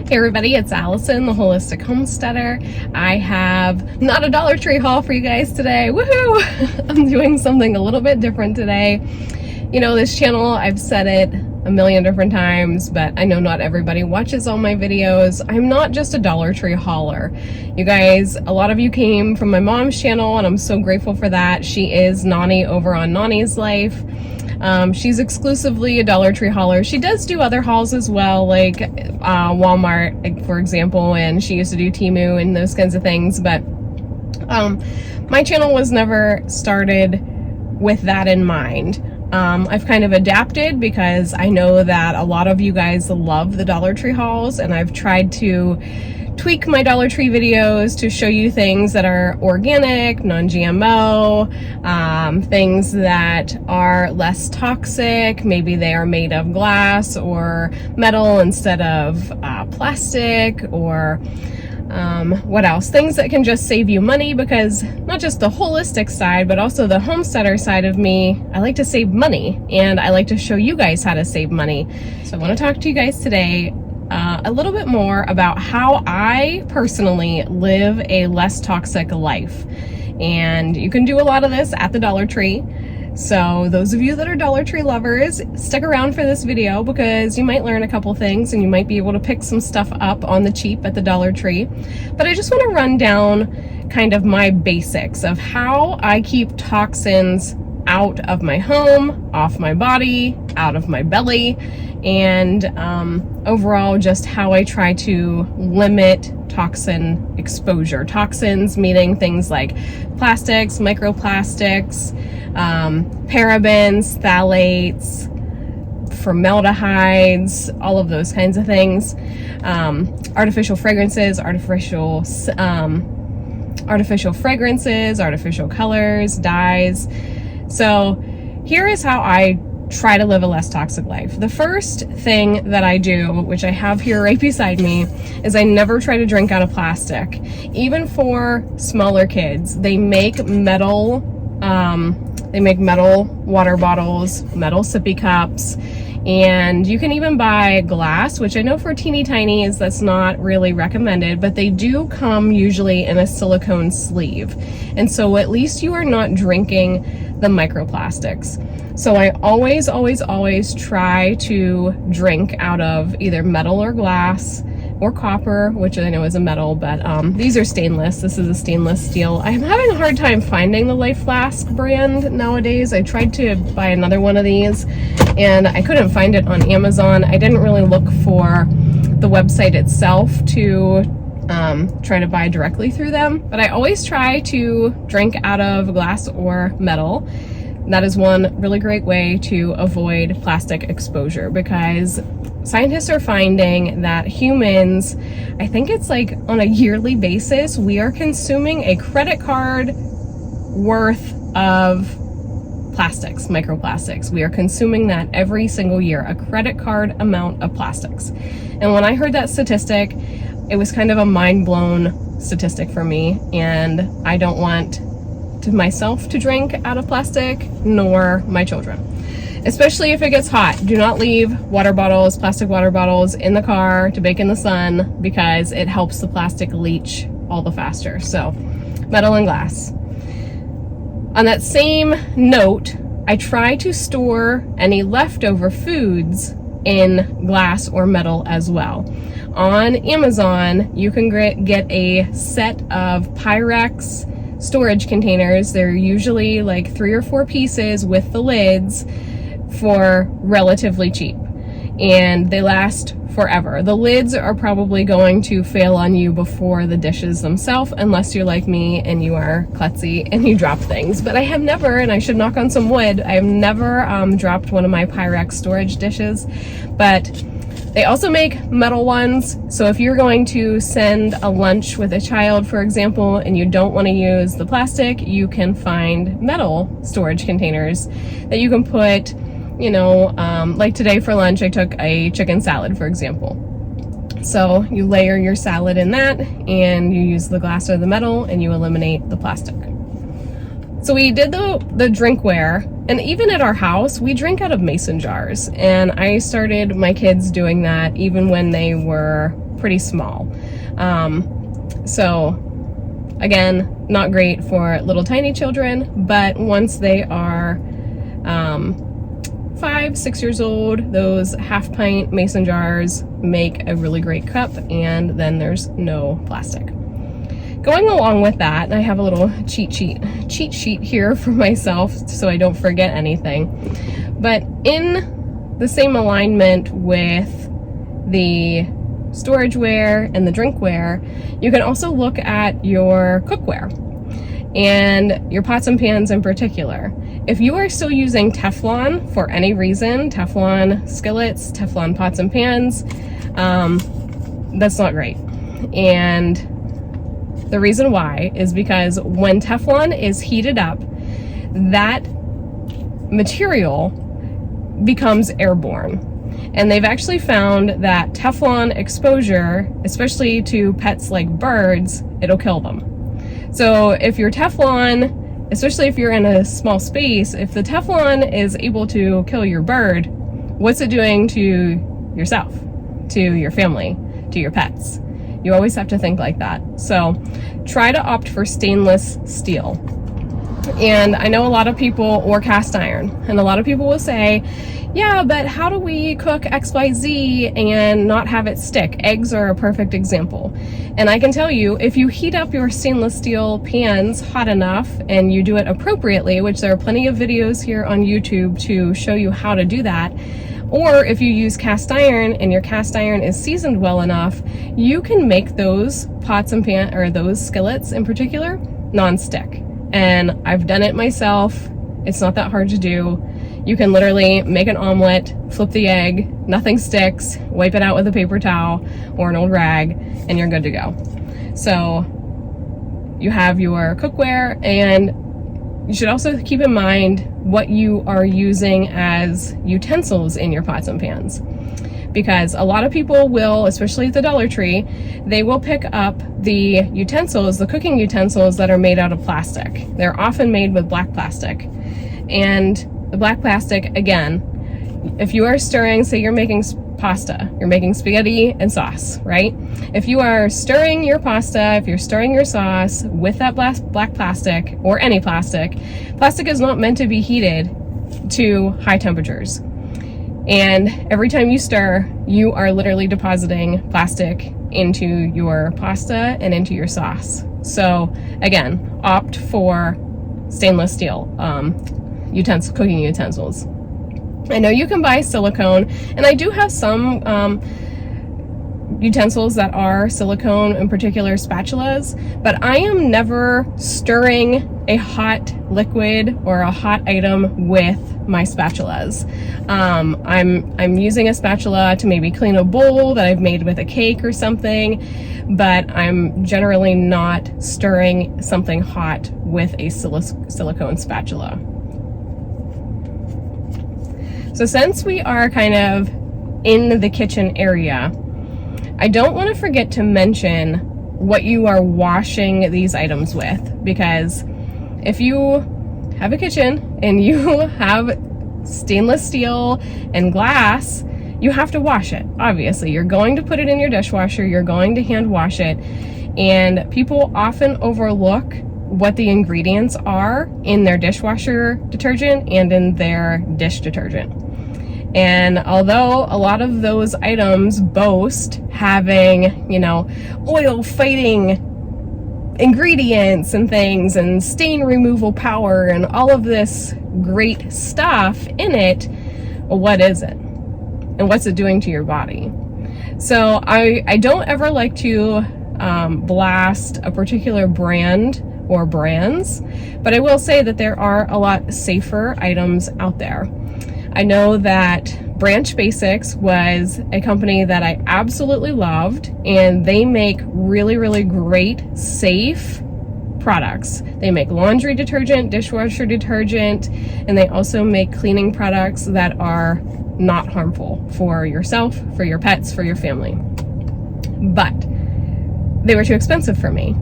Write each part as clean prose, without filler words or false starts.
Hey everybody, it's Allison, the Holistic Homesteader. I have not a Dollar Tree haul for you guys today. Woohoo! I'm doing something a little bit different today. You know, this channel, I've said it a million different times, but I know not everybody watches all my videos. I'm not just a Dollar Tree hauler. You guys, a lot of you came from my mom's channel, and I'm so grateful for that. She is Nani over on Nani's Life. She's exclusively a Dollar Tree hauler. She does do other hauls as well, like Walmart, like, for example, and she used to do Temu and those kinds of things, but my channel was never started with that in mind. I've kind of adapted because I know that a lot of you guys love the Dollar Tree hauls, and I've tried to tweak my Dollar Tree videos to show you things that are organic, non-GMO, things that are less toxic. Maybe they are made of glass or metal instead of plastic, or what else? Things that can just save you money, because not just the holistic side, but also the homesteader side of me, I like to save money, and I like to show you guys how to save money. So I want to talk to you guys today a little bit more about how I personally live a less toxic life. And you can do a lot of this at the Dollar Tree. So those of you that are Dollar Tree lovers, stick around for this video, because you might learn a couple things and you might be able to pick some stuff up on the cheap at the Dollar Tree. But I just want to run down kind of my basics of how I keep toxins out of my home, off my body, out of my belly, and overall just how I try to limit toxin exposure. Toxins meaning things like plastics, microplastics, parabens, phthalates, formaldehydes, all of those kinds of things, artificial fragrances, artificial colors, dyes. So here is how I try to live a less toxic life. The first thing that I do, which I have here right beside me, is I never try to drink out of plastic. Even for smaller kids, they make metal water bottles, metal sippy cups, and you can even buy glass, which I know for teeny tinies that's not really recommended, but they do come usually in a silicone sleeve. And so at least you are not drinking the microplastics. So I always try to drink out of either metal or glass or copper, which I know is a metal, but these are stainless. This is a stainless steel. I'm having a hard time finding the Life Flask brand nowadays. I tried to buy another one of these and I couldn't find it on Amazon. I didn't really look for the website itself to try to buy directly through them, but I always try to drink out of glass or metal. That is one really great way to avoid plastic exposure, because scientists are finding that humans, I think it's like on a yearly basis, we are consuming a credit card worth of plastics, microplastics. We are consuming that every single year, a credit card amount of plastics. And when I heard that statistic, it was kind of a mind-blown statistic for me, and I don't want myself to drink out of plastic, nor my children. Especially if it gets hot. Do not leave water bottles, plastic water bottles in the car to bake in the sun, because it helps the plastic leach all the faster. So, metal and glass. On that same note, I try to store any leftover foods in glass or metal as well. On Amazon, you can get a set of Pyrex storage containers. They're usually like 3 or 4 pieces with the lids for relatively cheap, and they last forever. The lids are probably going to fail on you before the dishes themselves, unless you're like me and you are klutzy and you drop things. But I have never, and I should knock on some wood, I have never dropped one of my Pyrex storage dishes. But they also make metal ones, so if you're going to send a lunch with a child, for example, and you don't want to use the plastic, you can find metal storage containers that you can put, you know, like today for lunch I took a chicken salad, for example. So you layer your salad in that, and you use the glass or the metal, and you eliminate the plastic. So we did the drinkware And even at our house, we drink out of mason jars. And I started my kids doing that even when they were pretty small. So again, not great for little tiny children, but once they are 5, 6 years old, those half pint mason jars make a really great cup, and then there's no plastic. Going along with that, I have a little cheat sheet here for myself so I don't forget anything. But in the same alignment with the storageware and the drinkware, you can also look at your cookware and your pots and pans in particular. If you are still using Teflon for any reason, Teflon skillets, Teflon pots and pans, that's not great. And the reason why is because when Teflon is heated up, that material becomes airborne. And they've actually found that Teflon exposure, especially to pets like birds, it'll kill them. So if your Teflon, especially if you're in a small space, if the Teflon is able to kill your bird, what's it doing to yourself, to your family, to your pets? You always have to think like that. So try to opt for stainless steel. And I know a lot of people, or cast iron, and a lot of people will say, yeah, but how do we cook XYZ and not have it stick? Eggs are a perfect example. And I can tell you, if you heat up your stainless steel pans hot enough and you do it appropriately, which there are plenty of videos here on YouTube to show you how to do that, or if you use cast iron and your cast iron is seasoned well enough, you can make those pots and pan, or those skillets in particular, non-stick. And I've done it myself. It's not that hard to do. You can literally make an omelet, flip the egg, nothing sticks, wipe it out with a paper towel or an old rag, and you're good to go. So you have your cookware, and you should also keep in mind what you are using as utensils in your pots and pans. Because a lot of people will, especially at the Dollar Tree, they will pick up the utensils, the cooking utensils that are made out of plastic. They're often made with black plastic. And the black plastic, again, if you are stirring, say you're making pasta, you're making spaghetti and sauce, right? If you are stirring your pasta, if you're stirring your sauce with that black plastic, or any plastic, plastic is not meant to be heated to high temperatures. And every time you stir, you are literally depositing plastic into your pasta and into your sauce. So again, opt for stainless steel cooking utensils. I know you can buy silicone, and I do have some utensils that are silicone, in particular spatulas, but I am never stirring a hot liquid or a hot item with my spatulas. I'm using a spatula to maybe clean a bowl that I've made with a cake or something, but I'm generally not stirring something hot with a silicone spatula. So since we are kind of in the kitchen area, I don't want to forget to mention what you are washing these items with, because if you have a kitchen and you have stainless steel and glass, you have to wash it. Obviously, you're going to put it in your dishwasher, you're going to hand wash it, and people often overlook what the ingredients are in their dishwasher detergent and in their dish detergent. And although a lot of those items boast having, you know, oil fighting ingredients and things and stain removal power and all of this great stuff in it, well, what is it? And what's it doing to your body? So I don't ever like to blast a particular brand or brands, but I will say that there are a lot safer items out there. I know that Branch Basics was a company that I absolutely loved, and they make really, really great, safe products. They make laundry detergent, dishwasher detergent, and they also make cleaning products that are not harmful for yourself, for your pets, for your family. But they were too expensive for me.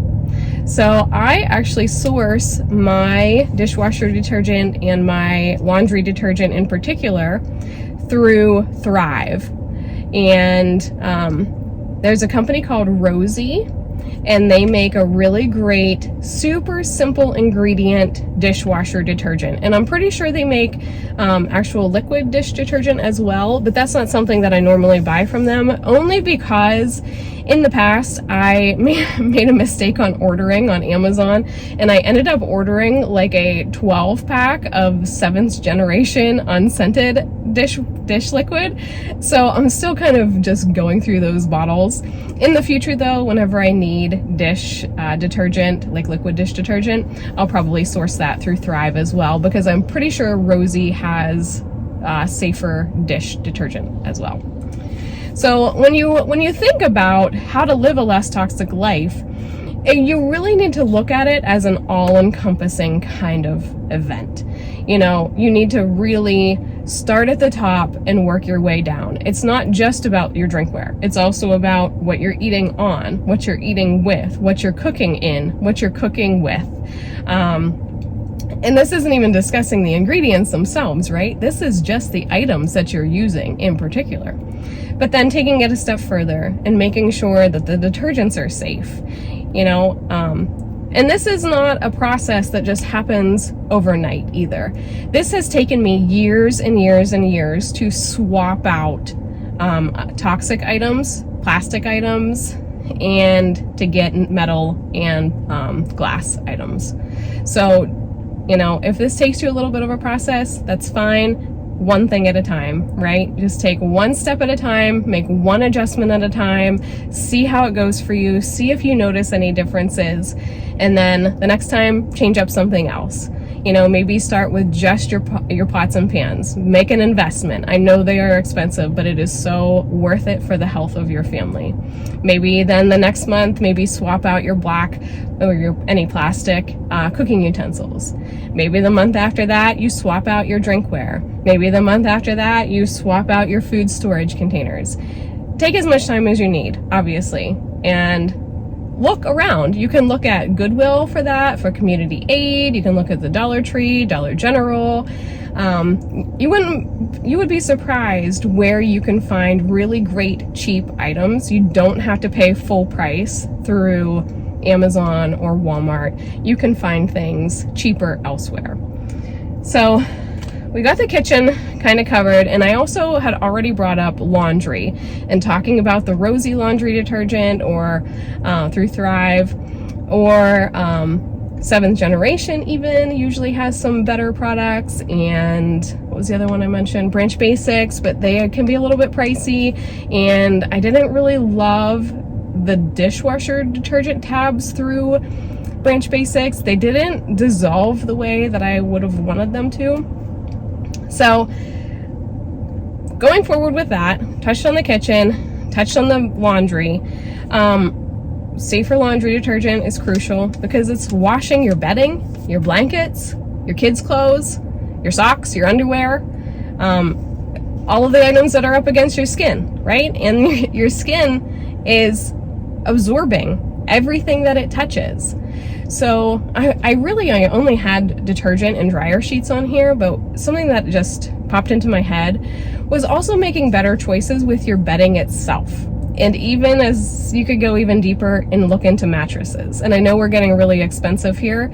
So I actually source my dishwasher detergent and my laundry detergent in particular through Thrive. And there's a company called Rosie, and they make a really great, super simple ingredient dishwasher detergent. And I'm pretty sure they make actual liquid dish detergent as well, but that's not something that I normally buy from them, only because in the past I made a mistake on ordering on Amazon, and I ended up ordering like a 12 pack of 7th generation unscented dish liquid. So I'm still kind of just going through those bottles. In the future though, whenever I need dish detergent, like liquid dish detergent, I'll probably source that through Thrive as well, because I'm pretty sure Rosie has safer dish detergent as well. So when you think about how to live a less toxic life, you really need to look at it as an all-encompassing kind of event. You know, you need to really start at the top and work your way down. It's not just about your drinkware. It's also about what you're eating on, what you're eating with, what you're cooking in, what you're cooking with. And this isn't even discussing the ingredients themselves, right? This is just the items that you're using in particular. But then taking it a step further and making sure that the detergents are safe, you know, and this is not a process that just happens overnight either. This has taken me years and years and years to swap out toxic items, plastic items, and to get metal and glass items. So, you know, if this takes you a little bit of a process, that's fine. One thing at a time, right? Just take one step at a time, make one adjustment at a time, see how it goes for you, see if you notice any differences, and then the next time, change up something else. You know, maybe start with just your pots and pans. Make an investment. I know they are expensive, but it is so worth it for the health of your family. Maybe then the next month, maybe swap out your black or any plastic cooking utensils. Maybe the month after that, you swap out your drinkware. Maybe the month after that, you swap out your food storage containers. Take as much time as you need, obviously, and look around. You can look at Goodwill for that, for community aid. You can look at the Dollar Tree, Dollar General. You would be surprised where you can find really great cheap items. You don't have to pay full price through Amazon or Walmart. You can find things cheaper elsewhere. So we got the kitchen kind of covered, and I also had already brought up laundry and talking about the Rosie laundry detergent or through Thrive, or 7th generation even usually has some better products. And what was the other one I mentioned? Branch Basics, but they can be a little bit pricey, and I didn't really love the dishwasher detergent tabs through Branch Basics. They didn't dissolve the way that I would have wanted them to. So going forward with that, touched on the kitchen, touched on the laundry. Safer laundry detergent is crucial because it's washing your bedding, your blankets, your kids' clothes, your socks, your underwear, all of the items that are up against your skin, right? And your skin is absorbing everything that it touches. So I only had detergent and dryer sheets on here, but something that just popped into my head was also making better choices with your bedding itself. And even as you could go even deeper and look into mattresses. And I know we're getting really expensive here,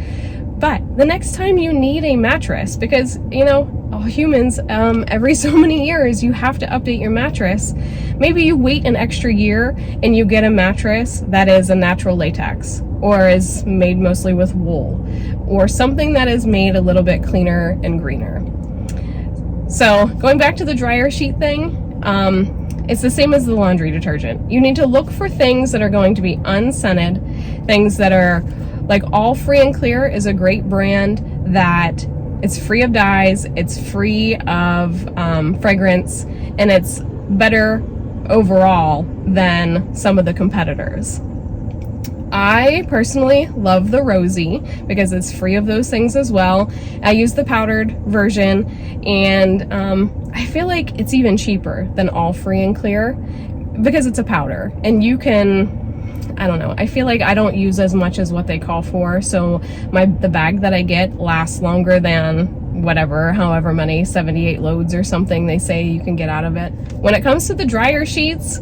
but the next time you need a mattress, because, you know, all humans, every so many years, you have to update your mattress. Maybe you wait an extra year and you get a mattress that is a natural latex, or is made mostly with wool, or something that is made a little bit cleaner and greener. So going back to the dryer sheet thing, it's the same as the laundry detergent. You need to look for things that are going to be unscented, things that are like All Free and Clear is a great brand that it's free of dyes, it's free of fragrance, and it's better overall than some of the competitors. I personally love the Rosie because it's free of those things as well. I use the powdered version, and I feel like it's even cheaper than All Free and Clear because it's a powder, and you can, I don't know, I feel like I don't use as much as what they call for, so the bag that I get lasts longer than whatever, however many, 78 loads or something they say you can get out of it. When it comes to the dryer sheets,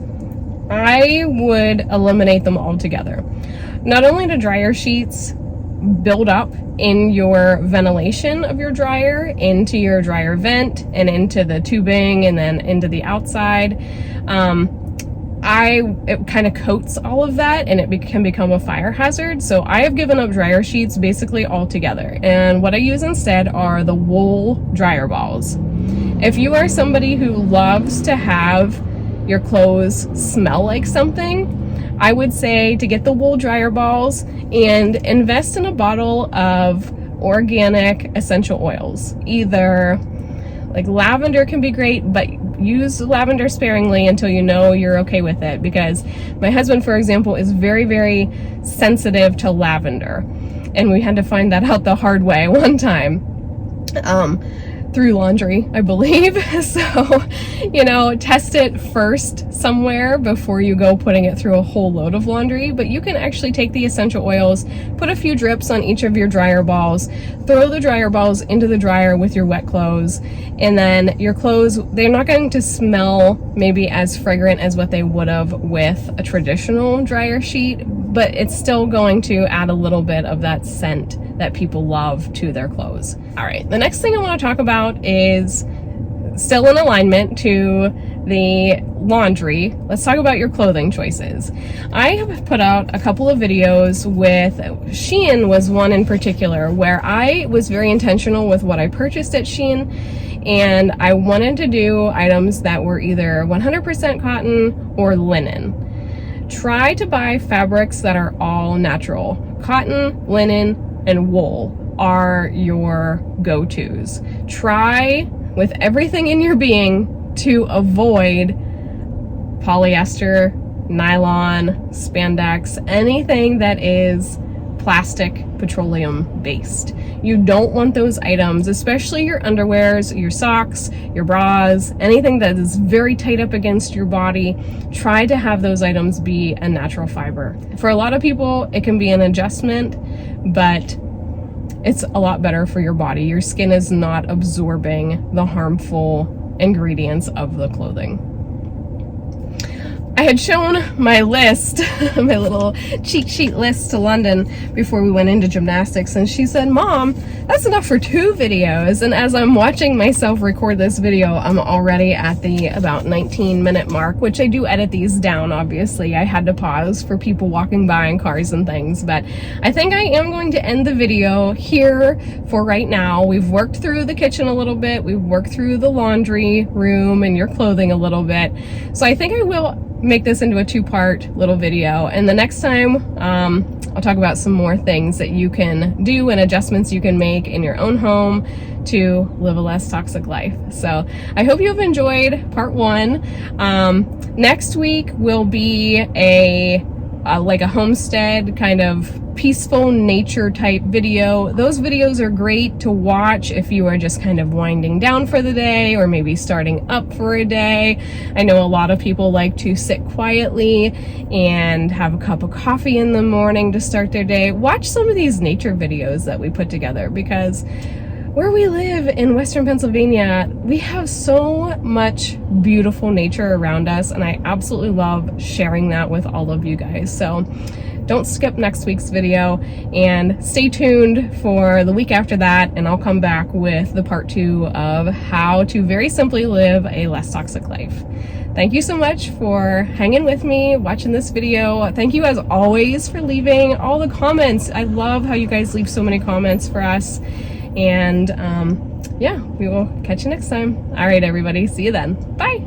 I would eliminate them altogether. Not only do dryer sheets build up in your ventilation of your dryer, into your dryer vent and into the tubing and then into the outside, it kind of coats all of that and it can become a fire hazard. So I have given up dryer sheets basically altogether, and what I use instead are the wool dryer balls. If you are somebody who loves to have your clothes smell like something, I would say to get the wool dryer balls and invest in a bottle of organic essential oils. Either like lavender can be great, but use lavender sparingly until you know you're okay with it, because my husband, for example, is very, very sensitive to lavender, and we had to find that out the hard way one time. Through laundry, I believe. So, you know, test it first somewhere before you go putting it through a whole load of laundry. But you can actually take the essential oils, put a few drips on each of your dryer balls, throw the dryer balls into the dryer with your wet clothes, and then your clothes, they're not going to smell maybe as fragrant as what they would have with a traditional dryer sheet, but it's still going to add a little bit of that scent that people love to their clothes. All right, the next thing I want to talk about is still in alignment to the laundry. Let's talk about your clothing choices. I have put out a couple of videos with Shein, was one in particular where I was very intentional with what I purchased at Shein, and I wanted to do items that were either 100% cotton or linen. Try to buy fabrics that are all natural. Cotton, linen, and wool are your go-tos. Try with everything in your being to avoid polyester, nylon, spandex, anything that is plastic, petroleum based. You don't want those items, especially your underwears, your socks, your bras, anything that is very tight up against your body. Try to have those items be a natural fiber. For a lot of people, it can be an adjustment, but it's a lot better for your body. Your skin is not absorbing the harmful ingredients of the clothing. I had shown my list, my little cheat sheet list to London before we went into gymnastics, and she said, "Mom, that's enough for 2 videos." And as I'm watching myself record this video, I'm already at the about 19-minute mark, which I do edit these down, obviously. I had to pause for people walking by in cars and things, but I think I am going to end the video here for right now. We've worked through the kitchen a little bit, we've worked through the laundry room and your clothing a little bit, so I think I will make this into a 2-part little video, and the next time I'll talk about some more things that you can do and adjustments you can make in your own home to live a less toxic life. So I hope you've enjoyed part 1. Next week will be like a homestead kind of peaceful nature type video. Those videos are great to watch if you are just kind of winding down for the day or maybe starting up for a day. I know a lot of people like to sit quietly and have a cup of coffee in the morning to start their day. Watch some of these nature videos that we put together, because where we live in Western Pennsylvania, we have so much beautiful nature around us, and I absolutely love sharing that with all of you guys. So don't skip next week's video, and stay tuned for the week after that, and I'll come back with the part 2 of how to very simply live a less toxic life. Thank you so much for hanging with me, watching this video. Thank you as always for leaving all the comments. I love how you guys leave so many comments for us. And yeah, we will catch you next time. All right, everybody, see you then. Bye.